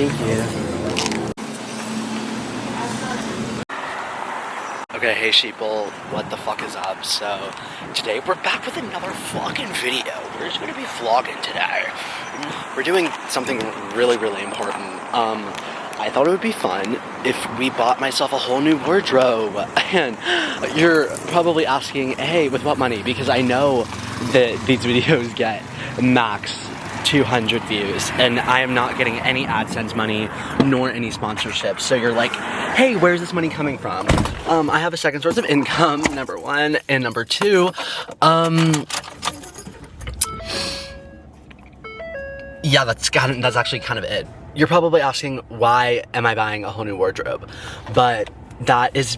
Thank you. Okay, hey sheeple, what the fuck is up? So, today we're back with another fucking video. We're just gonna be vlogging today. We're doing something really, really important. I thought it would be fun if we bought myself a whole new wardrobe. And you're probably asking, hey, with what money? Because I know that these videos get max 200 views and I am not getting any AdSense money nor any sponsorships. So you're like, hey, where's this money coming from? I have a second source of income, number one, and number two, yeah, that's actually kind of it. You're probably asking, why am I buying a whole new wardrobe? But that's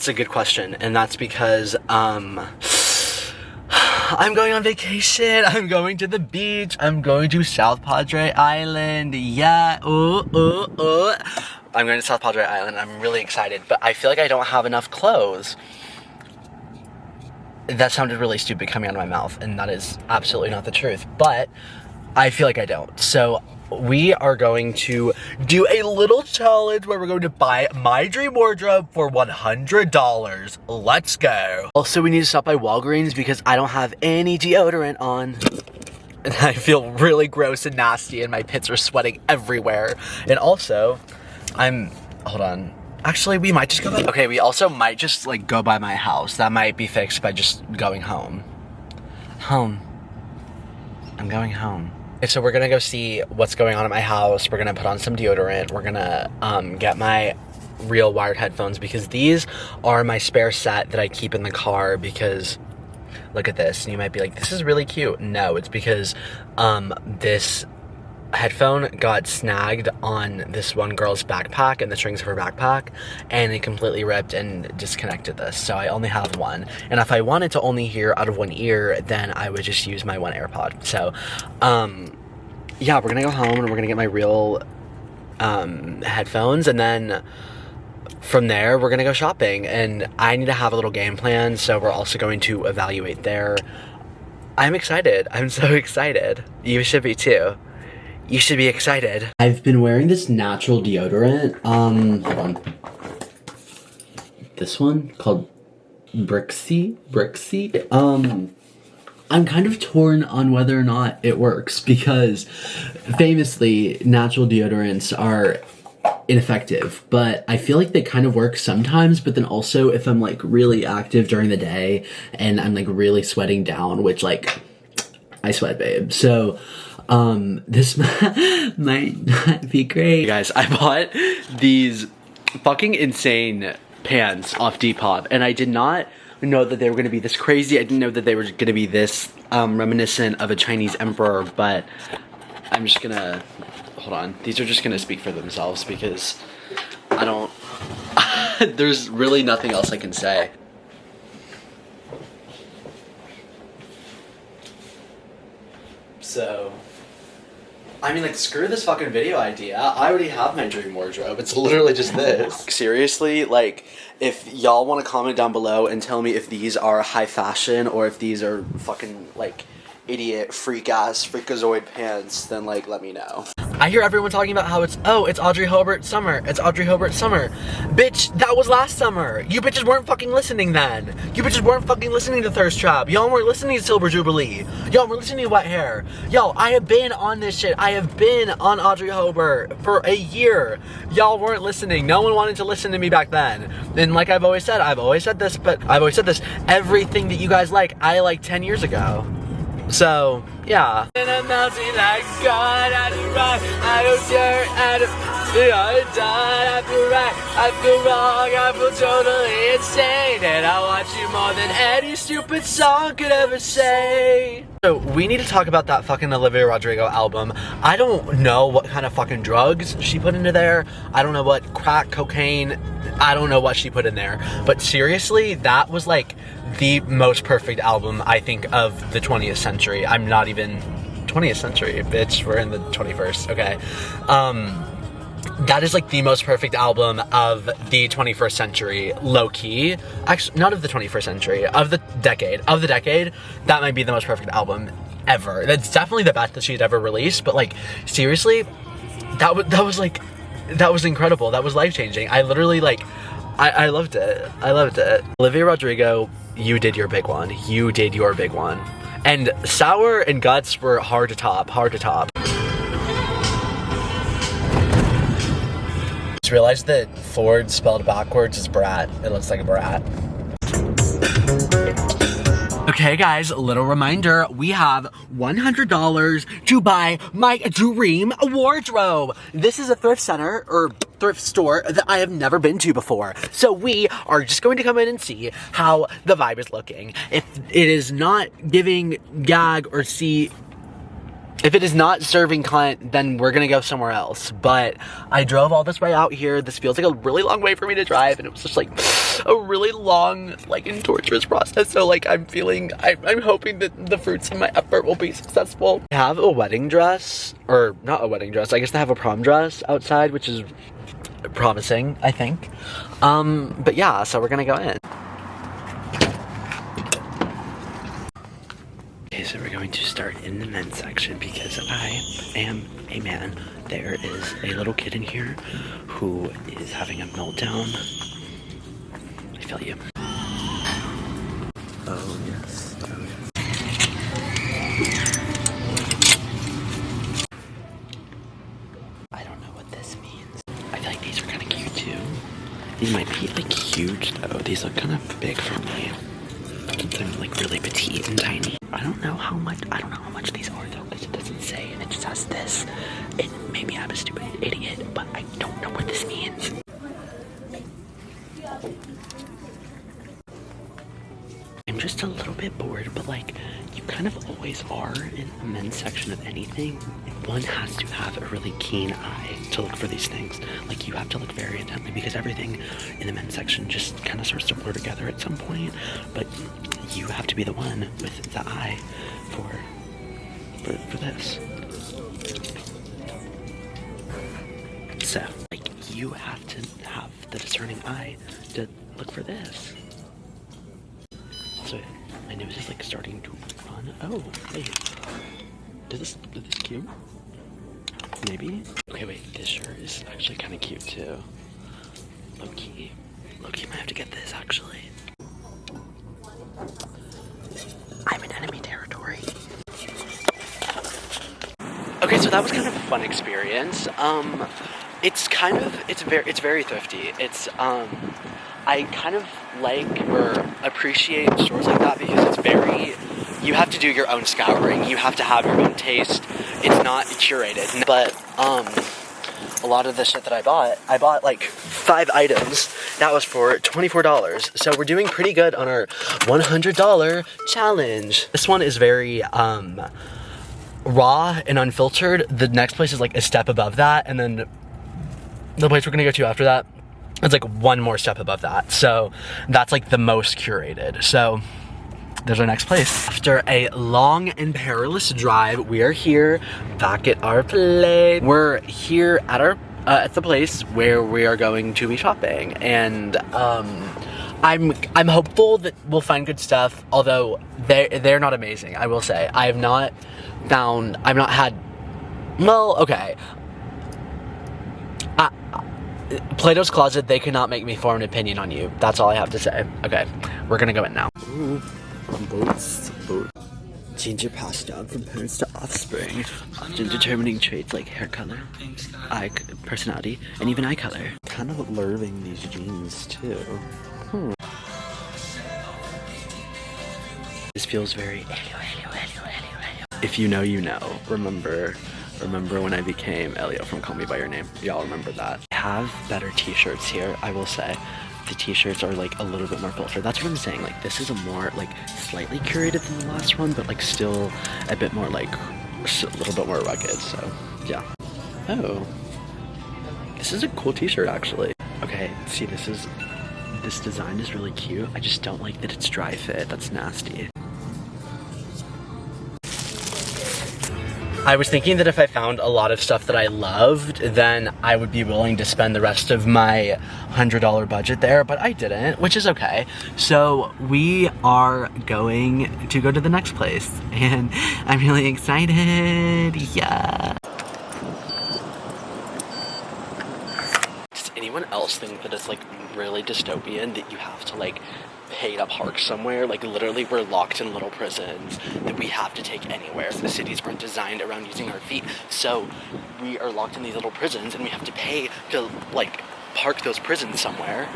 a good question, and that's because I'm going on vacation. I'm going to the beach. I'm going to South Padre Island. Yeah, I'm going to South Padre Island. I'm really excited, but I feel like I don't have enough clothes. That sounded really stupid coming out of my mouth, and that is absolutely not the truth, but I feel like I don't. So we are going to do a little challenge where we're going to buy my dream wardrobe for $100. Let's go. Also, we need to stop by Walgreens because I don't have any deodorant on. And I feel really gross and nasty and my pits are sweating everywhere. And also, hold on. Actually, we might just go by, okay, we also might just like go by my house. That might be fixed by just going home. I'm going home. So we're gonna go see what's going on at my house. We're gonna put on some deodorant. We're gonna get my real wired headphones because these are my spare set that I keep in the car because look at this. And you might be like, this is really cute. No, it's because this headphone got snagged on this one girl's backpack and the strings of her backpack, and it completely ripped and disconnected this. So I only have one, and if I wanted to only hear out of one ear, then I would just use my one AirPod. So yeah, we're gonna go home and we're gonna get my real headphones, and then from there we're gonna go shopping, and I need to have a little game plan, so we're also going to evaluate there. I'm excited. I'm so excited. You should be too. You should be excited. I've been wearing this natural deodorant, hold on. This one called Brixie. I'm kind of torn on whether or not it works because famously natural deodorants are ineffective, but I feel like they kind of work sometimes, but then also if I'm like really active during the day and I'm like really sweating down, which like I sweat, babe. So this might not be great. Hey guys, I bought these fucking insane pants off Depop, and I did not know that they were gonna be this crazy. I didn't know that they were gonna be this reminiscent of a Chinese emperor, but I'm just gonna, hold on. These are just gonna speak for themselves because I don't, there's really nothing else I can say. So, I mean, like, screw this fucking video idea. I already have my dream wardrobe. It's literally just this. Seriously, like, if y'all want to comment down below and tell me if these are high fashion or if these are fucking, like, idiot, freak-ass, freakazoid pants, then, like, let me know. I hear everyone talking about how it's Audrey Hobart summer. It's Audrey Hobart summer. Bitch, that was last summer. You bitches weren't fucking listening then. You bitches weren't fucking listening to Thirst Trap. Y'all weren't listening to Silver Jubilee. Y'all were listening to Wet Hair. Yo, I have been on this shit. I have been on Audrey Hobart for a year. Y'all weren't listening. No one wanted to listen to me back then. And like I've always said this, everything that you guys like, I liked 10 years ago. So, yeah. And I'm melting like God, I do right, I don't dare, I feel right, I feel wrong, I feel totally insane, and I want you more than any stupid song could ever say. So, we need to talk about that fucking Olivia Rodrigo album. I don't know what kind of fucking drugs she put into there. I don't know what crack, cocaine, I don't know what she put in there. But seriously, that was like the most perfect album, I think, of the 20th century. I'm not even 20th century, bitch. We're in the 21st, okay. That is like the most perfect album of the 21st century, low-key. Actually, not of the 21st century, of the decade. That might be the most perfect album ever. That's definitely the best that she's ever released, but like, seriously, that was incredible. That was life-changing. I literally like, I loved it. I loved it. Olivia Rodrigo, you did your big one. You did your big one. And Sour and Guts were hard to top, hard to top. Just realized that Ford spelled backwards is brat. It looks like a brat. Okay guys, little reminder, we have $100 to buy my dream wardrobe. This is a thrift center, or thrift store, that I have never been to before. So we are just going to come in and see how the vibe is looking. If it is not giving gag or see, if it is not serving client, then we're gonna go somewhere else. But I drove all this way out here. This feels like a really long way for me to drive, and it was just like a really long, like, and torturous process. So like, I'm hoping that the fruits of my effort will be successful. I have a wedding dress, or not a wedding dress, I guess I have a prom dress outside, which is promising, I think. But yeah, so we're gonna go in. Okay, so we're going to start in the men's section because I am a man. There is a little kid in here who is having a meltdown. I feel you. Oh, yes. Oh, yes. I don't know what this means. I feel like these are kind of cute too. These might be like huge though. These look kind of big for me. Since I'm like really petite and tiny. I don't know how much these are though, because it doesn't say, and it just has this. It maybe I'm a stupid idiot, but I don't know what this means. I'm just a little bit bored, but like, you kind of always are in a men's section of anything. One has to have a really keen eye to look for these things. Like, you have to look very intently because everything in the men's section just kind of starts to blur together at some point. But you have to be the one with the eye for this. So, like, you have to have the discerning eye to look for this. So my nose is like starting to run. Oh, wait. Is this cute? Maybe? Okay, wait, this shirt is actually kind of cute too. Low-key might have to get this actually. I'm in enemy territory. Okay, so that was kind of a fun experience. It's very thrifty. I kind of like or appreciate stores like that because you have to do your own scouring. You have to have your own taste. It's not curated. But a lot of the shit that I bought like 5 items. That was for $24. So we're doing pretty good on our $100 challenge. This one is very raw and unfiltered. The next place is like a step above that, and then the place we're gonna go to after that, it's like one more step above that. So that's like the most curated. So there's our next place. After a long and perilous drive, we are here back at our place. We're here at our at the place where we are going to be shopping, and I'm hopeful that we'll find good stuff. Although they're not amazing, I will say. I've not had. Well, okay. Plato's Closet, they cannot make me form an opinion on you. That's all I have to say. Okay, we're gonna go in now. Ooh, boots. Change your pass down from parents to offspring, often determining traits like hair color, eye personality, and even eye color. Kind of loving these jeans too. This feels very If you know, you know. Remember when I became Elio from Call Me By Your Name. Y'all remember that. I have better t-shirts here, I will say. The t-shirts are like a little bit more filtered. That's what I'm saying. Like, this is a more like slightly curated than the last one, but like still a bit more like a little bit more rugged. So yeah. Oh, this is a cool t-shirt actually. Okay, see, this design is really cute. I just don't like that it's dry fit. That's nasty. I was thinking that if I found a lot of stuff that I loved, then I would be willing to spend the rest of my $100 budget there, but I didn't, which is okay. So we are going to go to the next place, and I'm really excited. Yeah. anyone else think that it's like really dystopian that you have to like pay to park somewhere? Like literally we're locked in little prisons that we have to take anywhere. The cities weren't designed around using our feet, so we are locked in these little prisons and we have to pay to like park those prisons somewhere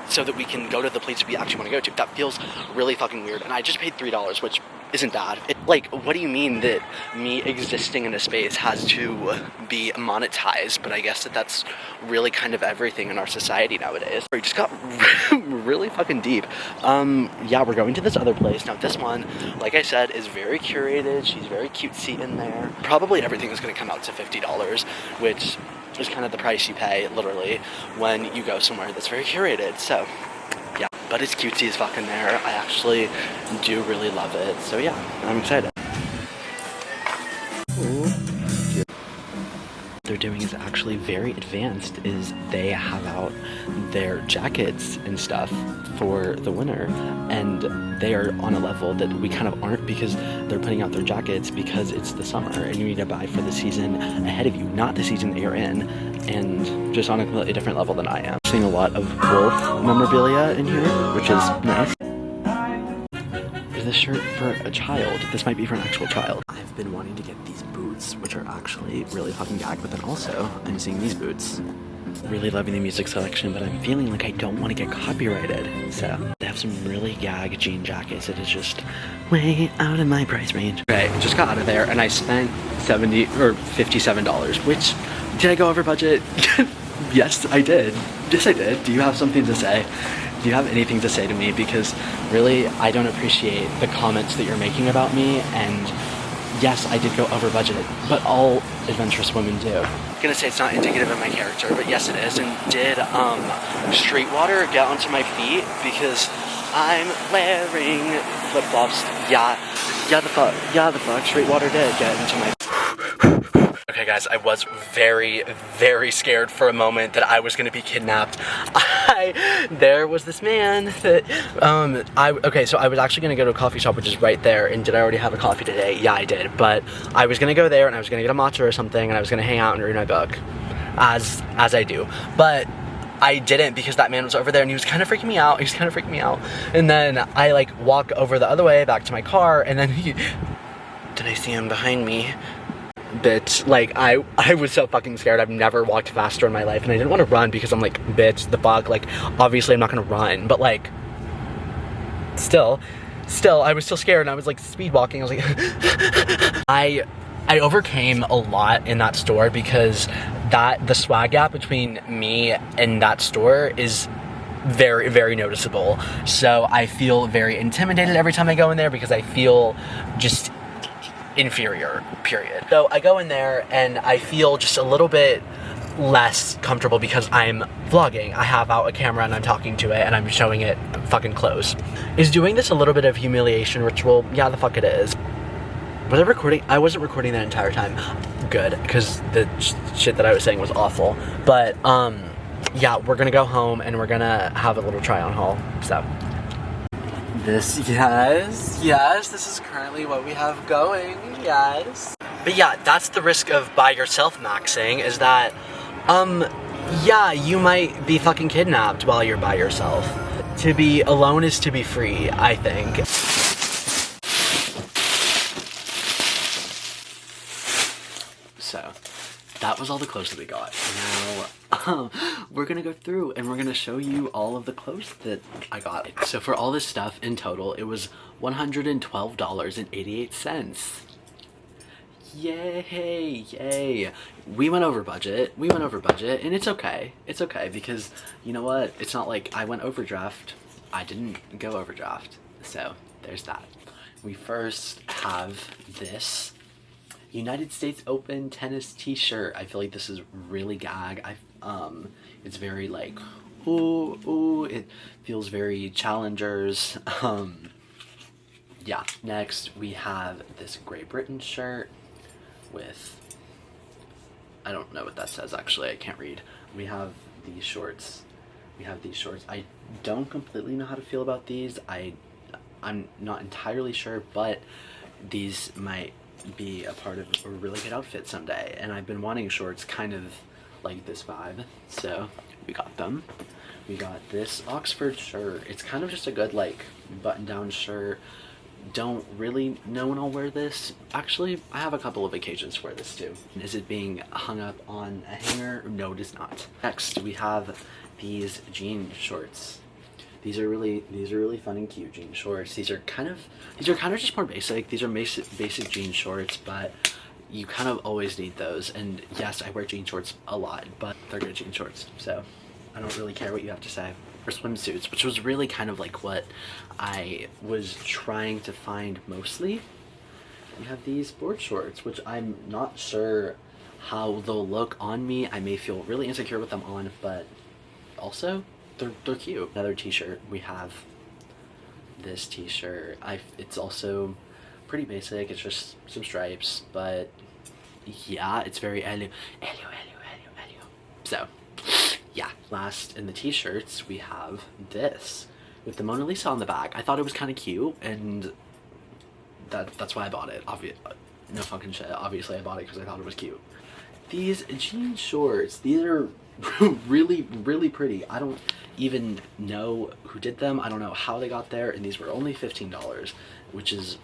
so that we can go to the places we actually want to go to. That feels really fucking weird, and I just paid $3, which isn't bad. Like, what do you mean that me existing in a space has to be monetized? But I guess that's really kind of everything in our society nowadays. We just got really fucking deep. Yeah, we're going to this other place. Now this one, like I said, is very curated. She's very cutesy in there. Probably everything is going to come out to $50, which is kind of the price you pay, literally, when you go somewhere that's very curated. So yeah, but it's cutesy as fuck in there. I actually do really love it. So yeah, I'm excited. They're doing is actually very advanced. Is they have out their jackets and stuff for the winter, and they are on a level that we kind of aren't, because they're putting out their jackets because it's the summer and you need to buy for the season ahead of you, not the season that you're in, and just on a completely different level than I am. Seeing a lot of wolf memorabilia in here, which is nice. Is this shirt for a child? This might be for an actual child. I've been wanting to get these boots, which are actually really fucking gag, but then also I'm seeing these boots. Really loving the music selection, but I'm feeling like I don't want to get copyrighted. So they have some really gag jean jackets. It is just way out of my price range. Okay, just got out of there and I spent $70 or $57, which, did I go over budget? Yes, I did. Yes, I did. Do you have something to say? Do you have anything to say to me? Because really, I don't appreciate the comments that you're making about me, and yes, I did go over budget, but all adventurous women do. I'm gonna say it's not indicative of my character, but yes it is. And did street water get onto my feet because I'm wearing flip-flops? Yeah, the fuck, street water did get into my. Okay guys, I was very, very scared for a moment that I was gonna be kidnapped. There was this man that, okay, so I was actually gonna go to a coffee shop, which is right there, and did I already have a coffee today? Yeah, I did, but I was gonna go there and I was gonna get a matcha or something, and I was gonna hang out and read my book, as I do, but I didn't because that man was over there and he was kind of freaking me out. And then I like walk over the other way back to my car, and then did I see him behind me? Bitch, like I was so fucking scared. I've never walked faster in my life, and I didn't want to run because I'm like, bitch, the fuck, like obviously I'm not gonna run, but like still I was still scared, and I was like speed walking. I was like I overcame a lot in that store because the swag gap between me and that store is very, very noticeable. So I feel very intimidated every time I go in there because I feel just inferior, period. So I go in there and I feel just a little bit less comfortable because I'm vlogging. I have out a camera and I'm talking to it and I'm showing it fucking close. Is doing this a little bit of humiliation ritual? Yeah, the fuck it is. Was I recording? I wasn't recording that entire time. Good, because the shit that I was saying was awful. But yeah, we're gonna go home and we're gonna have a little try on haul. So yes, this is currently what we have going, yes. But yeah, that's the risk of by yourself maxing, is that, yeah, you might be fucking kidnapped while you're by yourself. To be alone is to be free, I think. So, that was all the clothes that we got. Now, we're gonna go through and we're gonna show you all of the clothes that I got. So for all this stuff in total, it was $112.88. Yay. We went over budget, and it's okay. It's okay, because you know what? It's not like I went overdraft. I didn't go overdraft. So there's that. We first have this United States Open tennis t-shirt. I feel like this is really gag. It's very like, ooh, it feels very challengers. Yeah, next we have this Great Britain shirt with, I don't know what that says actually, I can't read. We have these shorts. I don't completely know how to feel about these. I'm not entirely sure, but these might be a part of a really good outfit someday, and I've been wanting shorts kind of like this vibe, so we got them. We got this Oxford shirt. It's kind of just a good like button-down shirt. Don't really know when I'll wear this. Actually, I have a couple of occasions to wear this too. Is it being hung up on a hanger? No, it is not. Next, we have these jean shorts. These are really fun and cute jean shorts. These are kind of just more basic. These are basic jean shorts, but you kind of always need those. And yes, I wear jean shorts a lot, but they're good jean shorts, so I don't really care what you have to say. For swimsuits, which was really kind of like what I was trying to find mostly. We have these board shorts, which I'm not sure how they'll look on me. I may feel really insecure with them on, but also they're cute. Another t-shirt, we have this t-shirt. It's also pretty basic. It's just some stripes, but yeah, it's very Elio. So yeah, last in the t-shirts we have this with the Mona Lisa on the back. I thought it was kind of cute, and that's why I bought it. No fucking shit. Obviously I bought it because I thought it was cute. These jean shorts, these are really pretty. I don't even know who did them. I don't know how they got there, and these were only $15, which is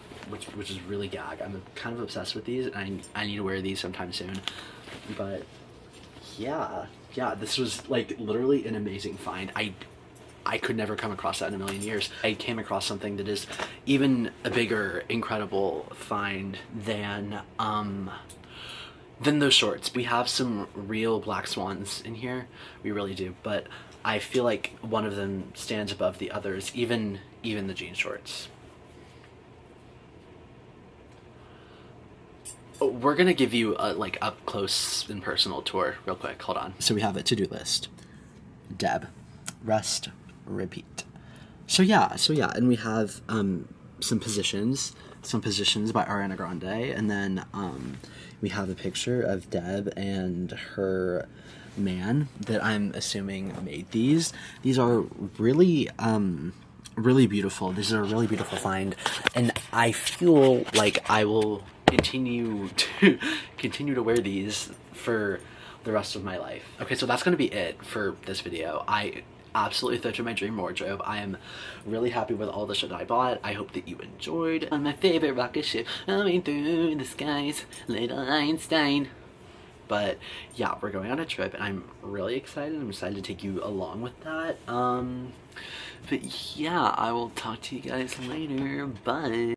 really gag. I'm kind of obsessed with these, and I need to wear these sometime soon. But yeah, this was like literally an amazing find. I could never come across that in a million years. I came across something that is even a bigger, incredible find than those shorts. We have some real black swans in here. We really do, but I feel like one of them stands above the others, even the jean shorts. We're gonna give you a like up close and personal tour real quick. Hold on. So we have a to-do list. Deb, rest, repeat. So yeah, and we have some positions by Ariana Grande, and then we have a picture of Deb and her man that I'm assuming made these. These are really beautiful. This is a really beautiful find, and I feel like I will continue to wear these for the rest of my life. Okay, so that's gonna be it for this video. I absolutely thrifted my dream wardrobe. I am really happy with all the shit I bought. I hope that you enjoyed. On my favorite rocket ship, coming through the skies, little Einstein. But yeah, we're going on a trip, and I'm really excited. I'm excited to take you along with that. But yeah, I will talk to you guys later. Bye.